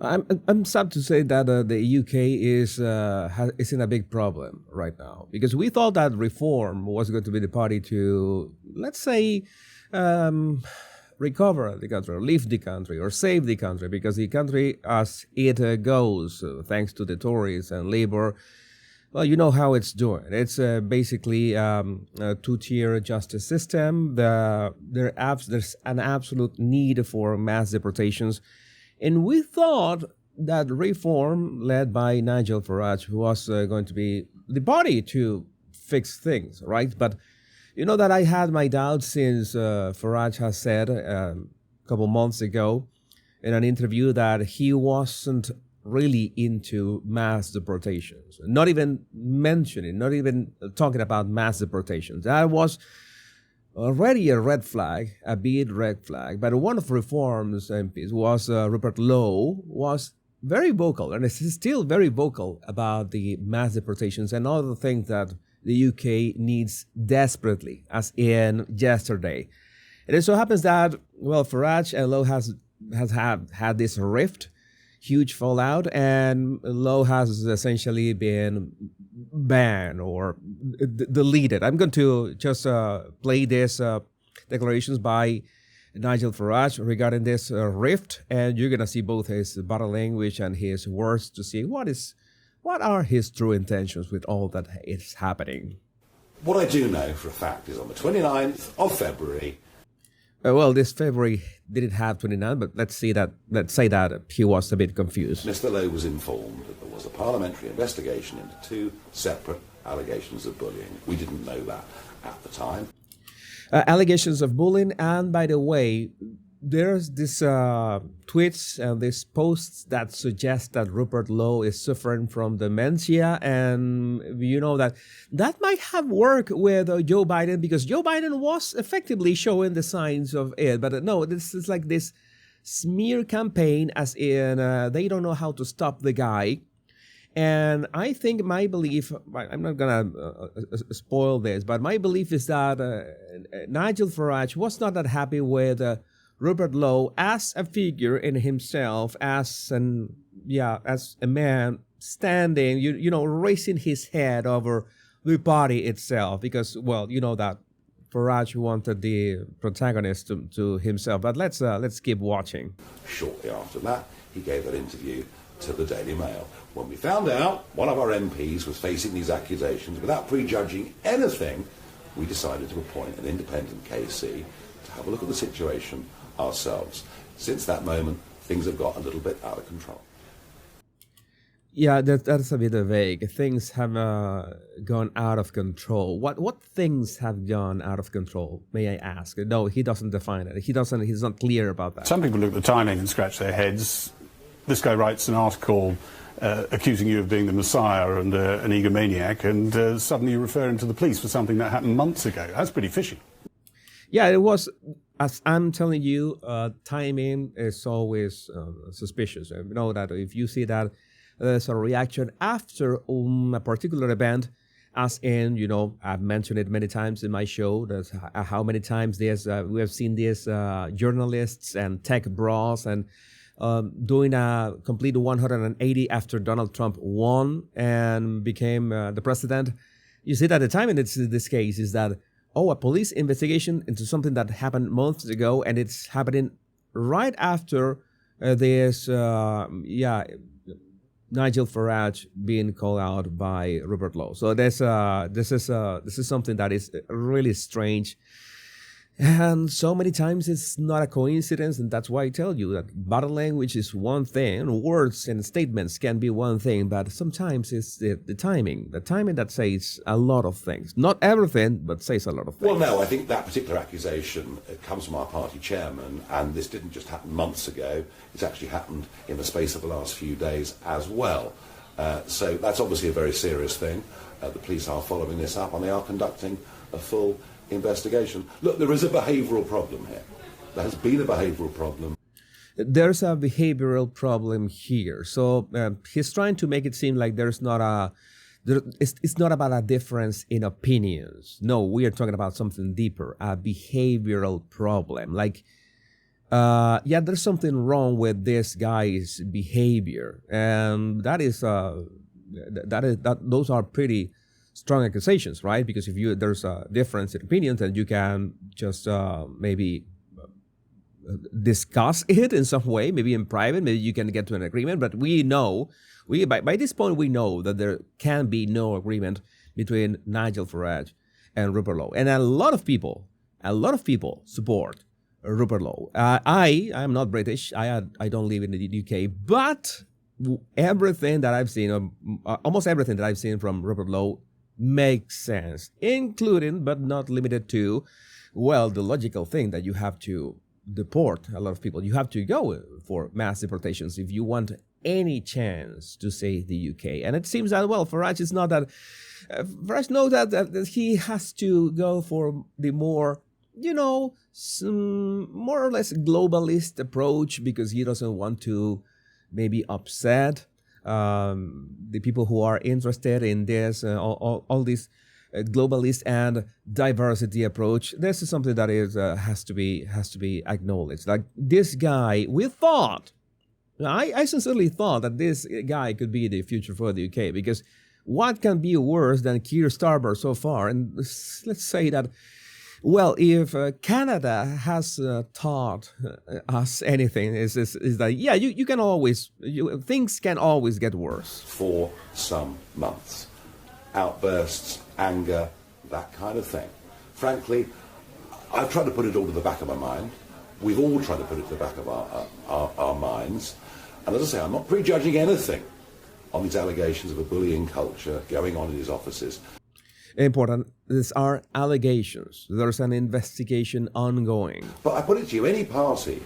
I'm sad to say that the UK is in a big problem right now because we thought that reform was going to be the party to, let's say, um, recover the country or leave the country or save the country, because the country as it goes, thanks to the Tories and Labour, well, you know how it's doing. It's basically a two-tier justice system. There's an absolute need for mass deportations. And we thought that reform led by Nigel Farage was going to be the body to fix things, right? But you know that I had my doubts since Farage has said a couple months ago in an interview that he wasn't really into mass deportations, not even mentioning, not even talking about mass deportations. That was already a red flag, a big red flag. But one of Reform's MPs was Rupert Lowe, was very vocal, and is still very vocal about the mass deportations and other things that the UK needs desperately, as in yesterday. And it so happens that, well, Farage and Lowe has had this rift, huge fallout, and Lowe has essentially been banned or deleted. I'm going to just play these declarations by Nigel Farage regarding this rift, and you're going to see both his body language and his words to see what are his true intentions with all that is happening. What I do know for a fact is on the 29th of February. Well, this February didn't have 29, but let's say that he was a bit confused. Mr. Lowe was informed that there was a parliamentary investigation into two separate allegations of bullying. We didn't know that at the time. Allegations of bullying, and by the way, there's this tweets and these posts that suggest that Rupert Lowe is suffering from dementia, and you know that might have worked with Joe Biden, because Joe Biden was effectively showing the signs of it. But no, this is like this smear campaign, as in they don't know how to stop the guy. And I think my belief, I'm not going to spoil this, but my belief is that Nigel Farage was not that happy with Rupert Lowe as a figure in himself, as a man standing, raising his head over the body itself, because, well, you know that Farage wanted the protagonist to himself. But let's keep watching. Shortly after that, he gave an interview to the Daily Mail. When we found out one of our MPs was facing these accusations, without prejudging anything, we decided to appoint an independent KC to have a look at the situation ourselves. Since that moment, things have got a little bit out of control. Yeah, that's a bit vague. Things have gone out of control. What things have gone out of control, may I ask? No, he doesn't define it. He's not clear about that. Some people look at the timing and scratch their heads. This guy writes an article accusing you of being the Messiah and an egomaniac, and suddenly you refer him to the police for something that happened months ago. That's pretty fishy. Yeah, it was. As I'm telling you, timing is always suspicious. You know that if you see that there's a reaction after a particular event, as in, I've mentioned it many times in my show, there's how many times we have seen these journalists and tech bros and doing a complete 180 after Donald Trump won and became the president. You see that the timing in this case is that, a police investigation into something that happened months ago, and it's happening right after this, Nigel Farage being called out by Rupert Lowe. So this is something that is really strange. And so many times it's not a coincidence, and that's why I tell you that body language is one thing, words and statements can be one thing, but sometimes it's the timing that says a lot of things. Not everything, but says a lot of things. Well, no, I think that particular accusation comes from our party chairman, and this didn't just happen months ago, it's actually happened in the space of the last few days as well. So that's obviously a very serious thing. The police are following this up, and they are conducting a full investigation. Look, there is a behavioural problem here. There has been a behavioural problem. There's a behavioral problem here. So he's trying to make it seem like it's not about a difference in opinions. No, we are talking about something deeper, a behavioral problem. Like yeah, there's something wrong with this guy's behavior, and those are pretty strong accusations, right? Because if there's a difference in opinions, then you can just maybe discuss it in some way, maybe in private, maybe you can get to an agreement. But we know, by this point, we know that there can be no agreement between Nigel Farage and Rupert Lowe. And a lot of people support Rupert Lowe. I am not British. I don't live in the UK, but everything that I've seen, almost everything that I've seen from Rupert Lowe makes sense, including but not limited to, well, the logical thing that you have to deport a lot of people. You have to go for mass deportations if you want any chance to save the UK. And it seems that, well, Farage is not that. Farage knows that he has to go for the more, more or less globalist approach, because he doesn't want to maybe upset the people who are interested in this, all these globalist and diversity approach. This is something that has to be acknowledged. Like this guy, I sincerely thought that this guy could be the future for the UK, because what can be worse than Keir Starmer so far? And let's say that, well, if Canada has taught us anything, is that, yeah, you can always, things can always get worse. For some months. Outbursts, anger, that kind of thing. Frankly, I've tried to put it all to the back of my mind. We've all tried to put it to the back of our minds. And as I say, I'm not prejudging anything on these allegations of a bullying culture going on in his offices. Important, these are allegations. There's an investigation ongoing. But I put it to you, any party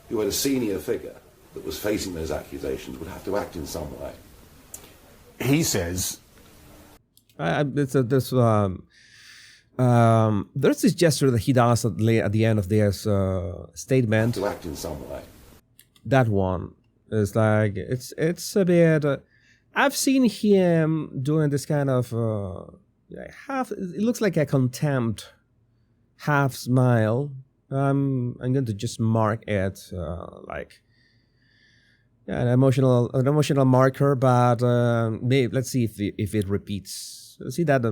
who had a senior figure that was facing those accusations would have to act in some way. He says... there's this gesture that he does at the end of this statement. To act in some way. That one is like, it's a bit... I've seen him doing this kind of it looks like a contempt half smile. I'm going to just mark it like an emotional marker, but maybe let's see if it repeats. See that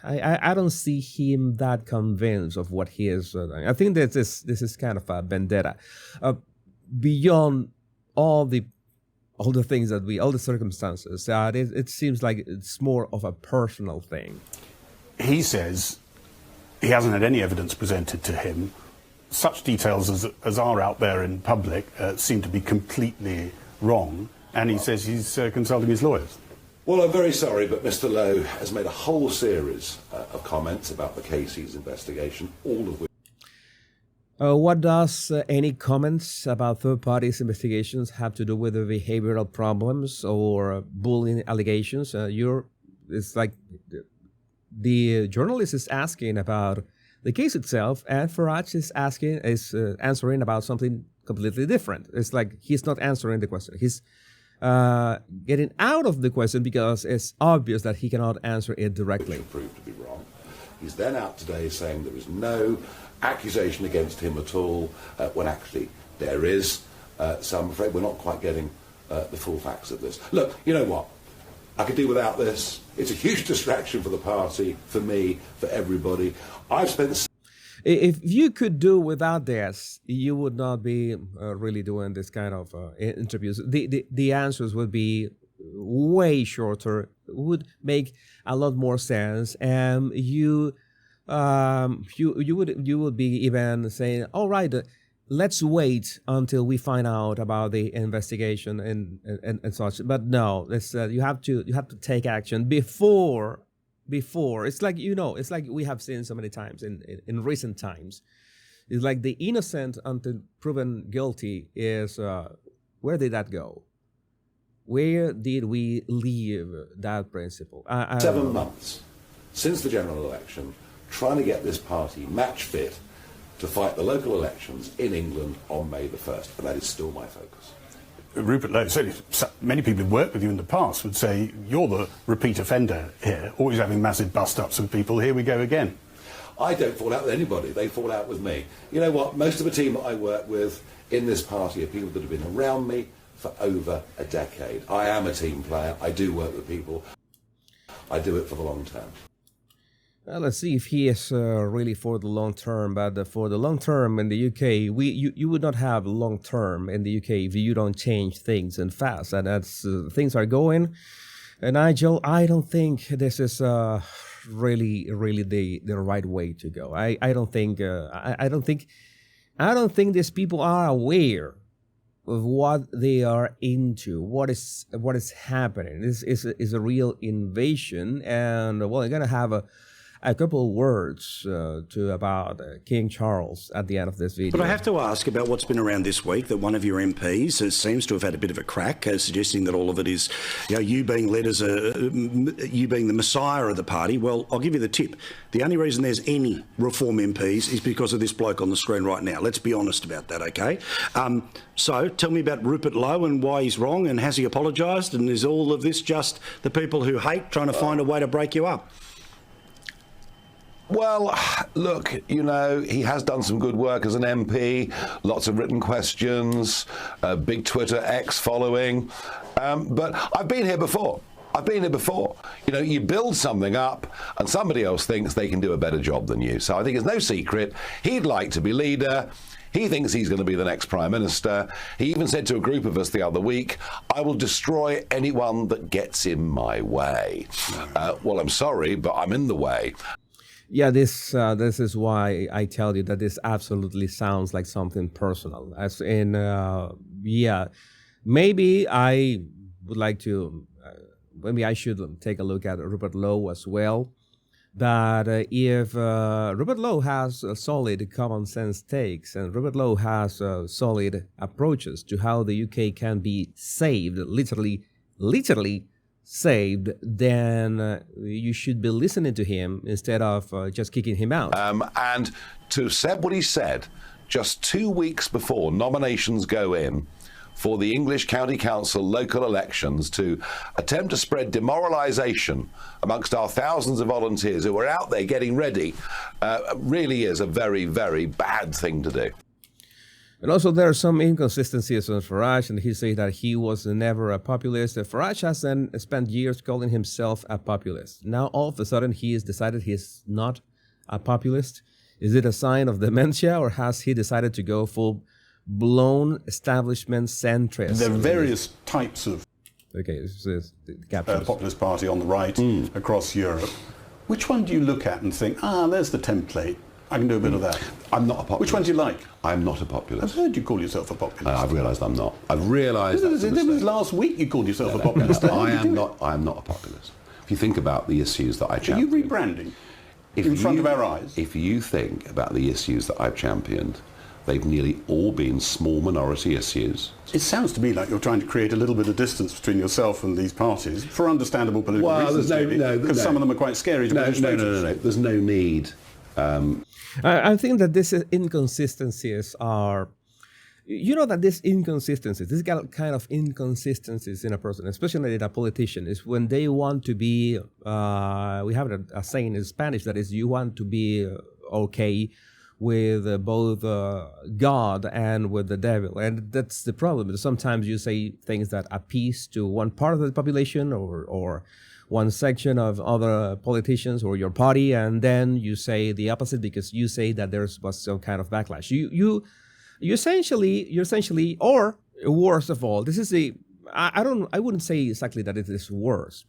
I don't see him that convinced of what he is doing. I think that this is kind of a vendetta beyond all the things all the circumstances. It seems like it's more of a personal thing. He says he hasn't had any evidence presented to him. Such details as are out there in public seem to be completely wrong, and he says he's consulting his lawyers. Well, I'm very sorry, but Mr. Lowe has made a whole series of comments about the Casey's investigation, all of which... What does any comments about third parties' investigations have to do with the behavioral problems or bullying allegations? It's like the journalist is asking about the case itself, and Farage is answering about something completely different. It's like he's not answering the question. He's getting out of the question because it's obvious that he cannot answer it directly. Proved to be wrong. He's then out today saying there is no accusation against him at all, when actually there is. So I'm afraid we're not quite getting the full facts of this. Look, you know what? I could do without this. It's a huge distraction for the party, for me, for everybody. I've spent... If you could do without this, you would not be really doing this kind of interviews. The answers would be way shorter, would make a lot more sense, and you would be even saying, all right, let's wait until we find out about the investigation and such. But no, it's you have to take action before. It's like, it's like we have seen so many times in recent times. It's like the innocent until proven guilty is where did that go? Where did we leave that principle? 7 months since the general election, trying to get this party match fit to fight the local elections in England on May the 1st, and that is still my focus. Rupert Lowe, certainly many people who've worked with you in the past would say you're the repeat offender here, always having massive bust-ups with people. Here we go again. I don't fall out with anybody. They fall out with me. You know what? Most of the team that I work with in this party are people that have been around me for over a decade. I am a team player. I do work with people. I do it for the long term. Well, let's see if he is really for the long term. But for the long term in the UK, you would not have long term in the UK if you don't change things and fast. And that's things are going. And Nigel, I don't think this is really the right way to go. I don't think these people are aware of what they are into, what is happening. This is a real invasion, and well, I'm gonna have a couple of words about King Charles at the end of this video. But I have to ask about what's been around this week, that one of your MPs seems to have had a bit of a crack, suggesting that all of it is, you being led as you being the messiah of the party. Well, I'll give you the tip. The only reason there's any Reform MPs is because of this bloke on the screen right now. Let's be honest about that, okay? So tell me about Rupert Lowe and why he's wrong, and has he apologised? And is all of this just the people who hate trying to find a way to break you up? Well, look, he has done some good work as an MP, lots of written questions, a big Twitter X following. But I've been here before. You build something up and somebody else thinks they can do a better job than you. So I think it's no secret he'd like to be leader. He thinks he's going to be the next Prime Minister. He even said to a group of us the other week, I will destroy anyone that gets in my way. Well, I'm sorry, but I'm in the way. Yeah, this is why I tell you that this absolutely sounds like something personal. As in, maybe I would like to, maybe I should take a look at Rupert Lowe as well. But if Rupert Lowe has solid common sense takes, and Rupert Lowe has solid approaches to how the UK can be saved, literally saved, then you should be listening to him instead of just kicking him out. And to have said what he said just 2 weeks before nominations go in for the English County Council local elections, to attempt to spread demoralisation amongst our thousands of volunteers who are out there getting ready, really is a very, very bad thing to do. And also there are some inconsistencies on Farage, and he says that he was never a populist. Farage has then spent years calling himself a populist. Now all of a sudden he has decided he's not a populist. Is it a sign of dementia, or has he decided to go full-blown establishment centrist? There are various types of populist party on the right across Europe. Which one do you look at and think, there's the template, I can do a bit of that? I'm not a populist. Which one do you like? I'm not a populist. I've heard you call yourself a populist. I've realised I'm not. I've realised that's a It was mistake. last week you called yourself a populist. I am not a populist. If you think about the issues that I Are champion... you rebranding in front of our eyes? If you think about the issues that I've championed, they've nearly all been small minority issues. It sounds to me like you're trying to create a little bit of distance between yourself and these parties for understandable political reasons, because some of them are quite scary to No. There's no need. I think that these inconsistencies are, that these inconsistencies, this kind of inconsistencies in a person, especially in a politician, is when they want to be, we have a saying in Spanish that is, you want to be okay with both God and with the devil. And that's the problem. Sometimes you say things that appease to one part of the population or one section of other politicians or your party, and then you say the opposite because you say that there was some kind of backlash. You essentially, or worst of all, this is I wouldn't say exactly that it is worse,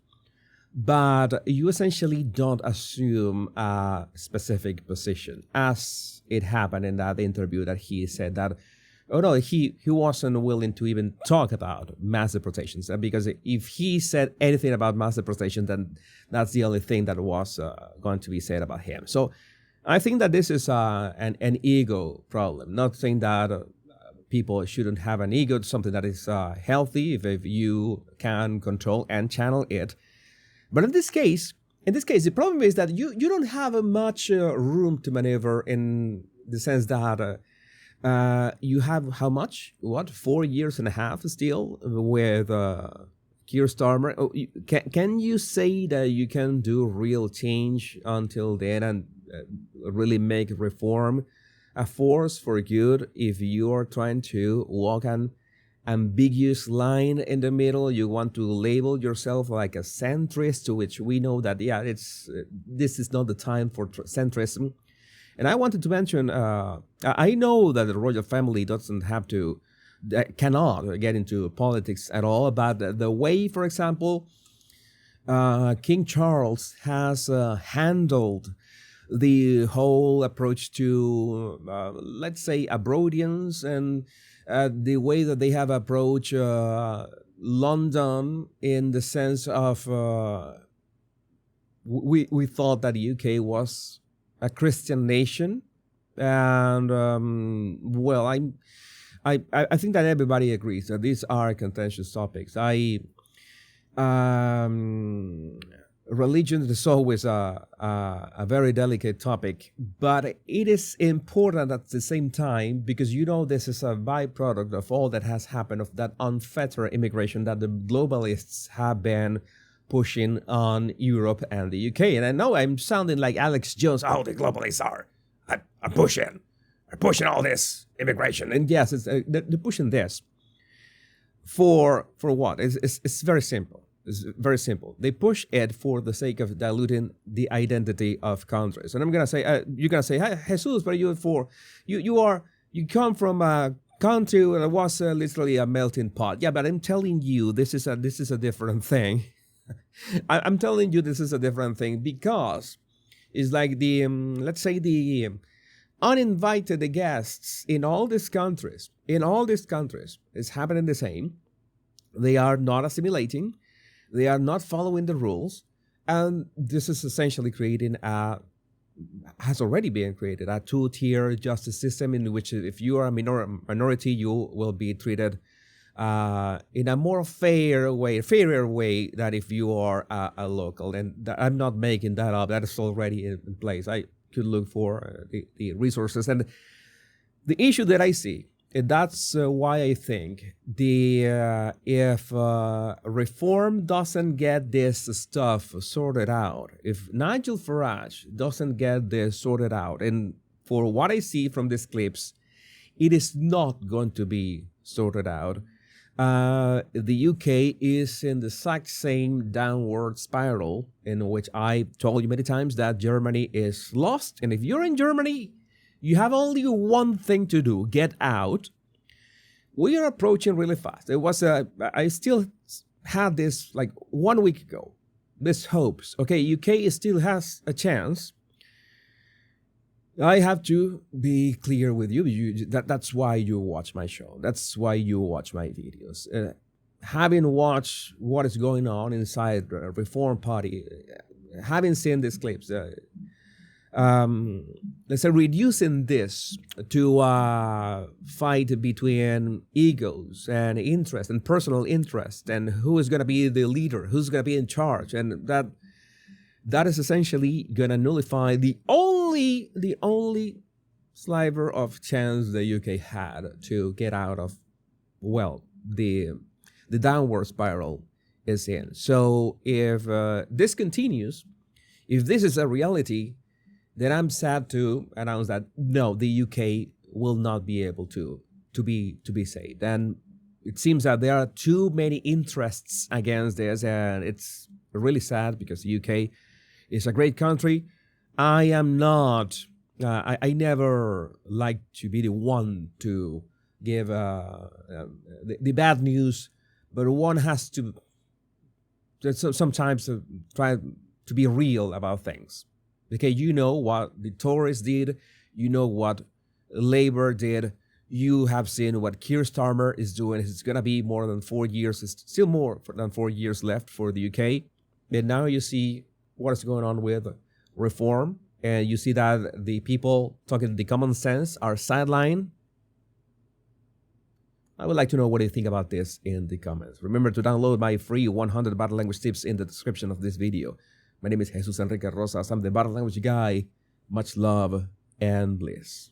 but you essentially don't assume a specific position, as it happened in that interview that he said that, he wasn't willing to even talk about mass deportations, because if he said anything about mass deportation, then that's the only thing that was going to be said about him. So I think that this is an ego problem. Not saying that people shouldn't have an ego. It's something that is healthy if you can control and channel it. But in this case, the problem is that you don't have much room to maneuver, in the sense that you have how much? 4.5 years still with Keir Starmer? Can you say that you can do real change until then? really make reform a force for good if you are trying to walk an ambiguous line in the middle. You want to label yourself like a centrist, to which we know that, this is not the time for centrism. And I wanted to mention, I know that the royal family cannot get into politics at all, but the way, for example, King Charles has handled the whole approach to, let's say, Abroadians, and the way that they have approached London, in the sense of we thought that the UK was a Christian nation, and I think that everybody agrees that these are contentious topics. Religion is always a very delicate topic, but it is important at the same time, because this is a byproduct of all that has happened, of that unfettered immigration that the globalists have been pushing on Europe and the UK. And I know I'm sounding like Alex Jones. Oh, the globalists are pushing all this immigration. And yes, they're pushing this for what? It's very simple. It's very simple. They push it for the sake of diluting the identity of countries. And I'm gonna say, you're gonna say, hey, Jesus, but you come from a country that was literally a melting pot. Yeah, but I'm telling you, this is a different thing. I'm telling you, this is a different thing, because it's like the let's say the uninvited guests in all these countries. It's happening the same. They are not assimilating. They are not following the rules, and this is essentially has already been created, a two-tier justice system in which, if you are a minority, you will be treated in a more fairer way than if you are a local. And I'm not making that up. That is already in place. I could look for the resources. And the issue that I see, and that's why I think if reform doesn't get this stuff sorted out, if Nigel Farage doesn't get this sorted out, and for what I see from these clips, it is not going to be sorted out. The UK is in the exact same downward spiral, in which I told you many times that Germany is lost. And if you're in Germany, you have only one thing to do: get out. We are approaching really fast. I still had this like 1 week ago, this hopes. Okay, UK still has a chance. I have to be clear with you. That's why you watch my show. That's why you watch my videos. Having watched what is going on inside the Reform Party, having seen these clips, let's say reducing this to a fight between egos and interest and personal interest, and who is going to be the leader, who's going to be in charge, and that is essentially going to nullify the only sliver of chance the UK had to get out of, well, the downward spiral is in. So if this continues, if this is a reality, then I'm sad to announce that no, the UK will not be able to be saved. And it seems that there are too many interests against this, and it's really sad, because the UK is a great country. I am not. I never like to be the one to give the bad news, but one has to sometimes try to be real about things. Okay, you know what the Tories did, you know what Labour did, you have seen what Keir Starmer is doing. It's going to be more than 4 years, it's still more than 4 years left for the UK. And now you see what is going on with reform, and you see that the people talking the common sense are sidelined. I would like to know what you think about this in the comments. Remember to download my free 100 body language tips in the description of this video. My name is Jesus Enrique Rosas. I'm the body language guy. Much love and bliss.